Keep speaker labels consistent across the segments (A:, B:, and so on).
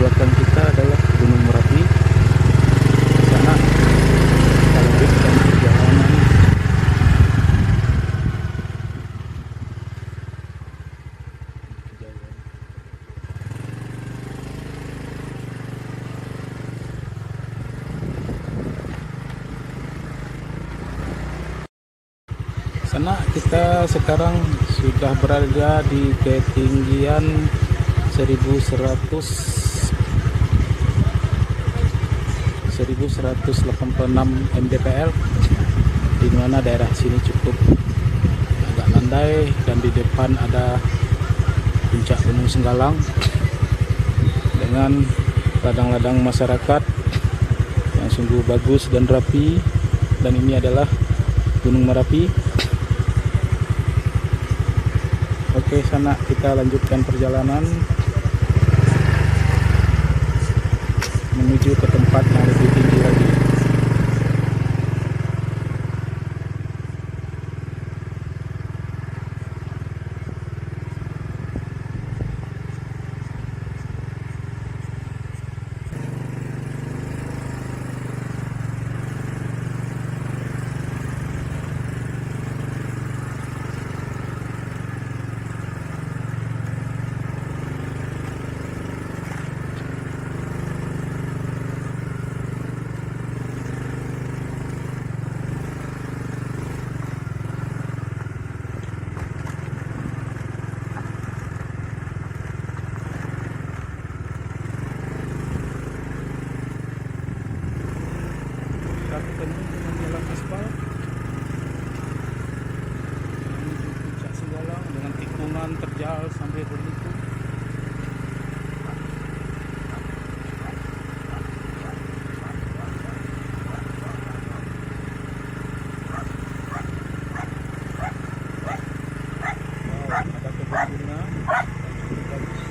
A: belakang kita adalah Gunung Merapi. Sana kita lanjutkan perjalanan. Sana kita sekarang sudah berada di ketinggian 1186 mdpl, di mana daerah sini cukup agak landai, dan di depan ada puncak Gunung Senggalang dengan ladang-ladang masyarakat yang sungguh bagus dan rapi. Dan ini adalah Gunung Merapi. Oke, sana kita lanjutkan perjalanan menuju ke tempat yang lebih tinggi lagi. Ketemu dengan jalan aspal menuju puncak Senggalang dengan tikungan terjal sampai berliku. Wow, ada kebun bunga yang cukup bagus.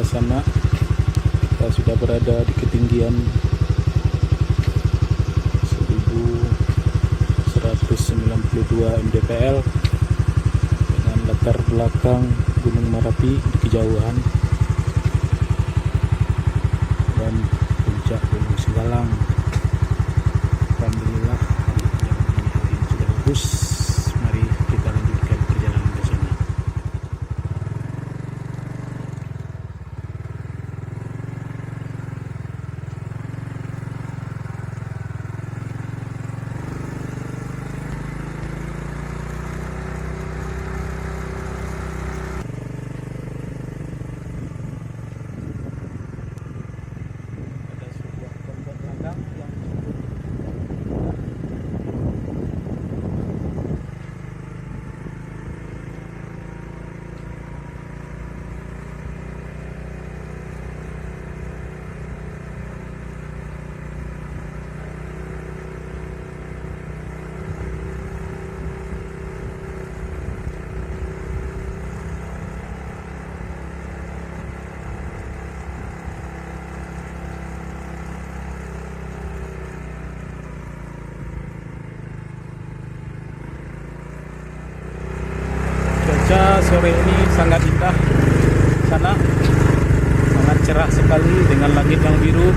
A: Sana kita sudah berada di ketinggian 1192 mdpl dengan latar belakang Gunung Merapi di kejauhan dan puncak Gunung Senggalang. Alhamdulillah, hari ini sudah bagus. Mari kita lanjutkan perjalanan ke sana. Cuaca sore ini sangat indah. Sana sangat cerah sekali dengan langit yang biru.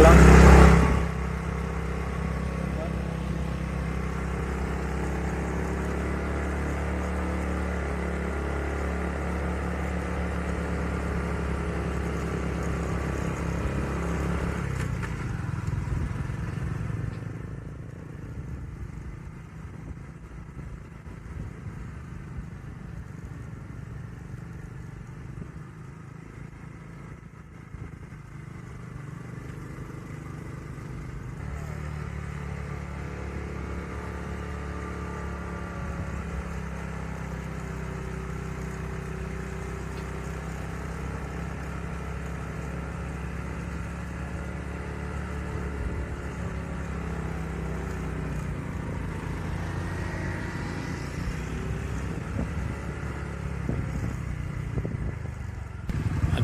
A: Senggalang.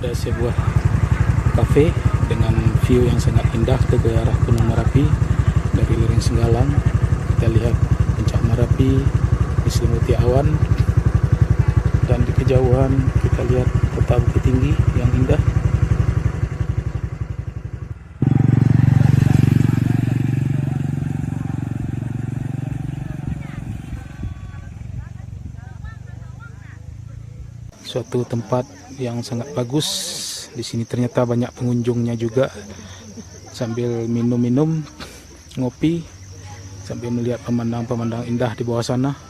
A: Ada sebuah kafe dengan view yang sangat indah ke arah Gunung Merapi dari lereng Senggalang. Kita lihat puncak Merapi diselimuti awan, dan di kejauhan kita lihat kota Bukit Tinggi yang indah. Suatu tempat yang sangat bagus. Di sini ternyata banyak pengunjungnya juga, sambil minum-minum, ngopi, sambil melihat pemandangan-pemandangan indah di bawah sana.